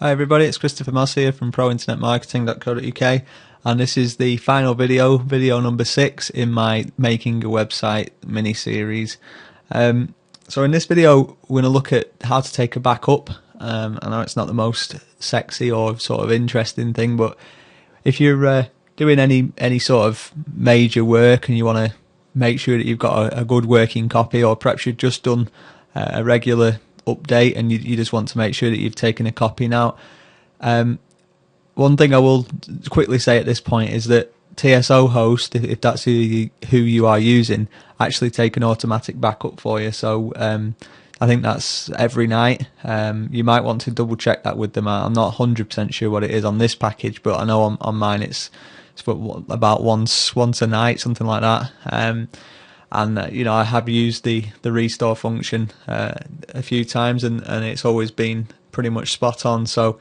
Hi everybody, it's Christopher Moss here from prointernetmarketing.co.uk, and this is the final video number 6 in my Making a Website mini-series. So in this video we're going to look at how to take a backup. I know it's not the most sexy or sort of interesting thing, but if you're doing any sort of major work and you want to make sure that you've got a good working copy, or perhaps you've just done a regular update and you just want to make sure that you've taken a copy now. One thing I will quickly say at this point is that TSO Host, if that's who you are using, actually take an automatic backup for you. So I think that's every night. You might want to double check that with them. I'm not 100% sure what it is on this package, but I know on mine it's about once a night, something like that. And you know, I have used the restore function a few times, and it's always been pretty much spot on. So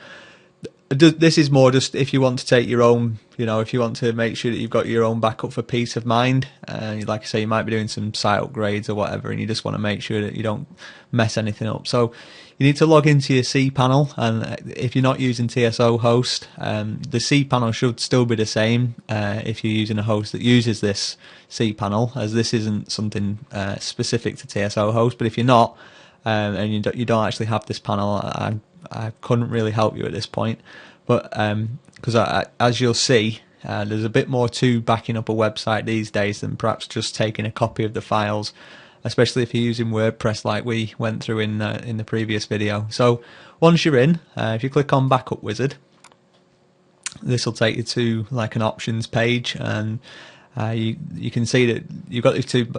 this is more just if you want to take your own, you know, if you want to make sure that you've got your own backup for peace of mind. Like I say, you might be doing some site upgrades or whatever, and you just want to make sure that you don't mess anything up. So you need to log into your cPanel, and if you're not using TSO Host, the cPanel should still be the same if you're using a host that uses this cPanel, as this isn't something specific to TSO Host. But if you're not, and you don't actually have this panel, I couldn't really help you at this point. But because as you'll see, there's a bit more to backing up a website these days than perhaps just taking a copy of the files, especially if you're using WordPress like we went through in the previous video. So once you're in, if you click on Backup Wizard, this will take you to like an options page, and you can see that you've got these two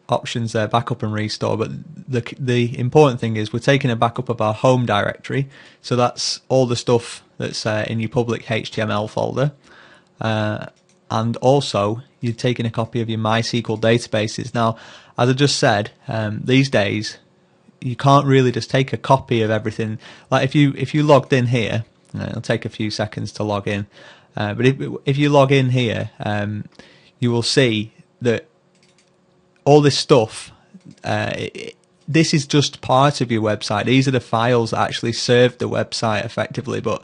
options there, backup and restore. But the important thing is we're taking a backup of our home directory, so that's all the stuff that's in your public HTML folder, and also you're taking a copy of your MySQL databases. Now, as I just said, these days you can't really just take a copy of everything. Like if you logged in here, it'll take a few seconds to log in, but if you log in here, you will see that all this stuff, this is just part of your website. These are the files that actually serve the website effectively, but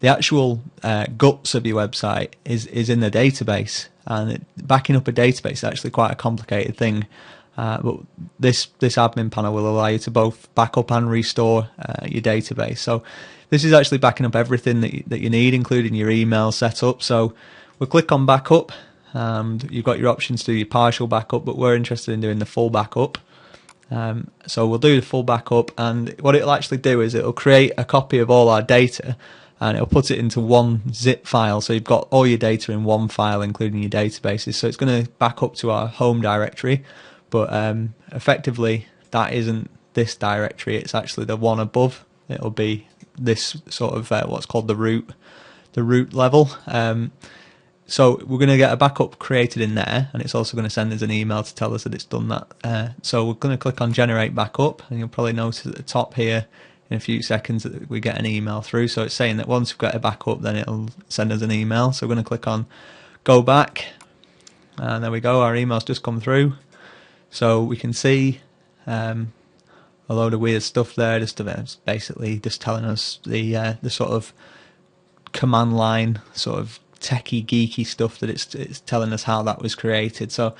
the actual guts of your website is in the database, and backing up a database is actually quite a complicated thing. But this admin panel will allow you to both back up and restore your database. So this is actually backing up everything that you need, including your email setup. So we'll click on backup, and you've got your options to do your partial backup, but we're interested in doing the full backup. So we'll do the full backup, and what it'll actually do is it'll create a copy of all our data, and it'll put it into one zip file. So you've got all your data in one file, including your databases. So it's going to back up to our home directory, but effectively that isn't this directory. It's actually the one above. It'll be this sort of what's called the root level. So we're going to get a backup created in there, and it's also going to send us an email to tell us that it's done that. So we're going to click on Generate Backup, and you'll probably notice at the top here in a few seconds that we get an email through. So it's saying that once we've got a backup, then it'll send us an email. So we're going to click on Go Back, and there we go. Our email's just come through. So we can see a load of weird stuff there, just basically just telling us the sort of command line sort of techie geeky stuff that it's telling us how that was created. So I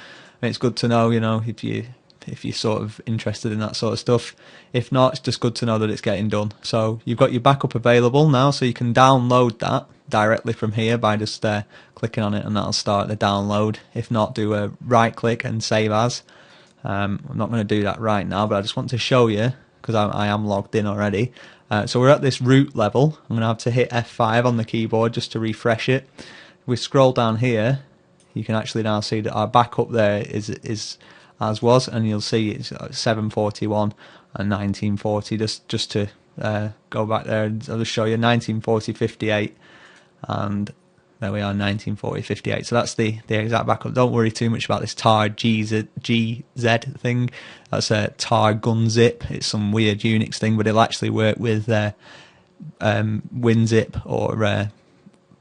mean, it's good to know, you know, if you're sort of interested in that sort of stuff. If not, it's just good to know that it's getting done. So you've got your backup available now, so you can download that directly from here by just clicking on it, and that'll start the download. If not, do a right click and save as. I'm not going to do that right now, but I just want to show you, because I am logged in already. So we're at this root level. I'm going to have to hit F5 on the keyboard just to refresh it. If we scroll down here, you can actually now see that our backup there is as was, and you'll see it's 741 and 1940. Just to go back there, I'll just show you 1940 58, and there we are, 1940 58. So that's the exact backup. Don't worry too much about this tar GZ thing. That's a tar gunzip. It's some weird Unix thing, but it'll actually work with WinZip or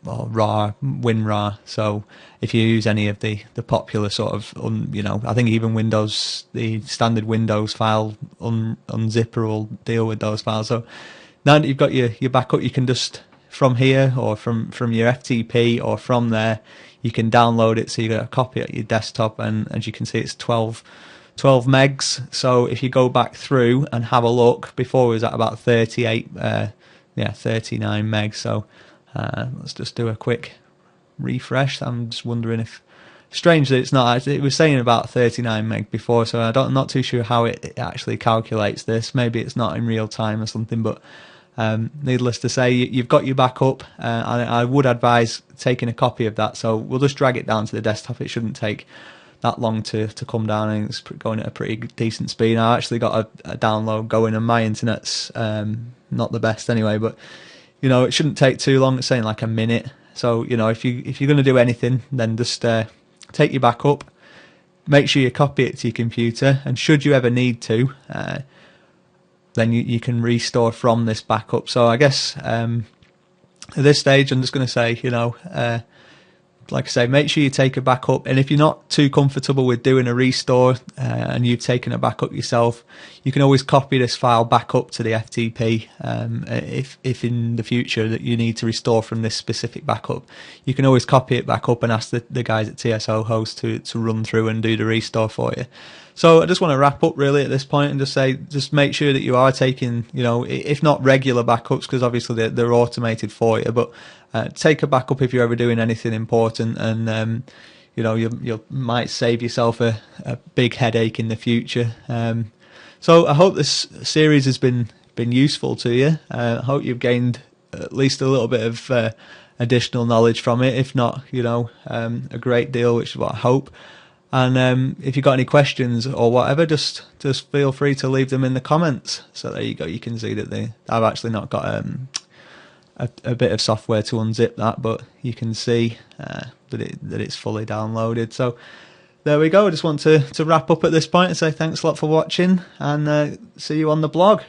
WinRAR. So if you use any of the popular sort of you know, I think even Windows, the standard Windows file unzipper will deal with those files. So now that you've got your backup, you can just from here or from your FTP or from there, you can download it. So you got a copy at your desktop, and as you can see, it's 12 megs. So if you go back through and have a look, before it was at about 39 megs. So let's just do a quick refresh. I'm just wondering if, strange that it's not, it was saying about 39 meg before, so I'm not too sure how it actually calculates this. Maybe it's not in real time or something, but needless to say, you've got your backup. I would advise taking a copy of that. So we'll just drag it down to the desktop. It shouldn't take that long to come down, and it's going at a pretty decent speed. I actually got a download going, and my internet's not the best anyway, but you know, it shouldn't take too long. It's saying like a minute. So you know, if you're going to do anything, then just take your backup, make sure you copy it to your computer, and should you ever need to, then you can restore from this backup. So I guess at this stage, I'm just going to say, you know, like I say, make sure you take a backup. And if you're not too comfortable with doing a restore and you've taken a backup yourself, you can always copy this file back up to the FTP. If in the future that you need to restore from this specific backup, you can always copy it back up and ask the guys at TSO Host to run through and do the restore for you. So I just want to wrap up really at this point and just say, just make sure that you are taking, you know, if not regular backups, because obviously they're automated for you, but take a backup if you're ever doing anything important, and you know, you might save yourself a big headache in the future. So I hope this series has been useful to you. I hope you've gained at least a little bit of additional knowledge from it, if not, you know, a great deal, which is what I hope. And if you've got any questions or whatever, just feel free to leave them in the comments. So there you go. You can see that I've actually not got a bit of software to unzip that, but you can see that it's fully downloaded. So there we go. I just want to wrap up at this point and say thanks a lot for watching, and see you on the blog.